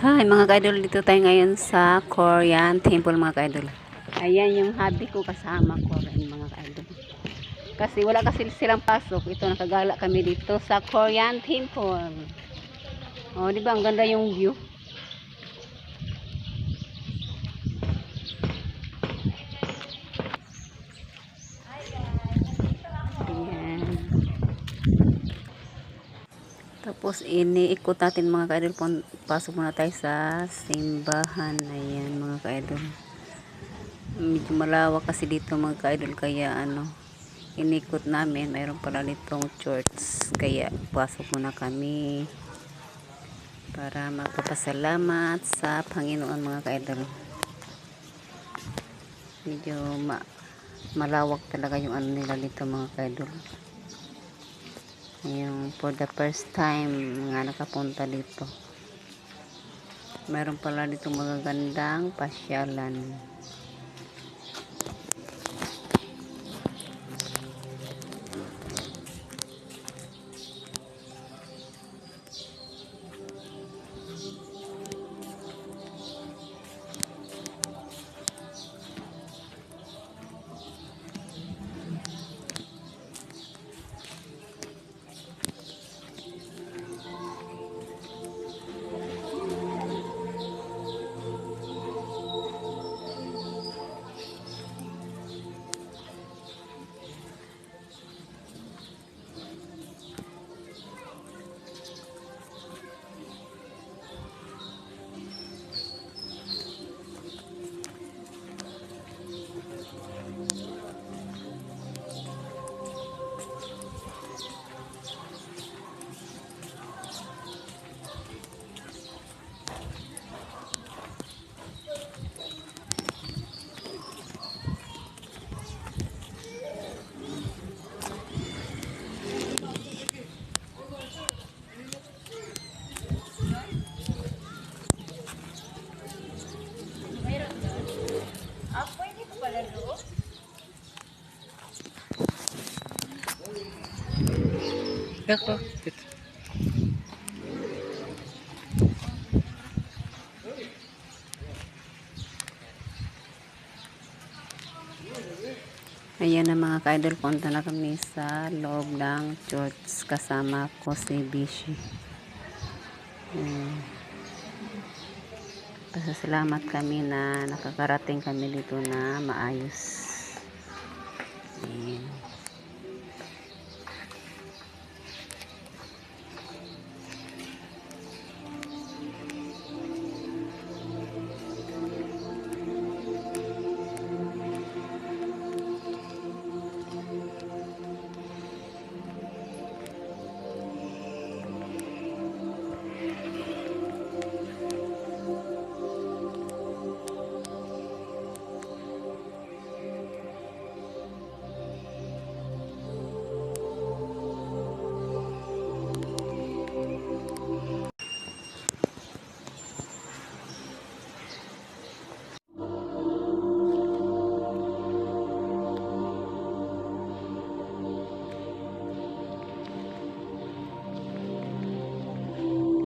Hi mga ka-idol, dito tayo ngayon sa Korean Temple mga ka-idol. Ayan yung hubby ko kasama ko rin mga ka-idol. Kasi wala kasi silang pasok. Ito nakagala kami dito sa Korean Temple. Oh, di ba ang ganda yung view? Ayan. Tapos iniikot natin mga ka-idol. Pasok muna tayo sa simbahan. Ayan mga ka-idol. Medyo malawak kasi dito mga ka-idol, kaya inikot namin. Mayroon pala ditong church, kaya pasok muna kami para magpapasalamat sa Panginoon mga ka-idol. Medyo malawak talaga yung nila dito mga ka-idol. Yung for the first time nga nakapunta dito. Mayroon pala ditong magagandang pasyalan. Ito. Ayan na mga ka-idol, punta na kami sa loob ng church. Kasama ko si Bishi. Pasasalamat kami na nakakarating kami dito na maayos.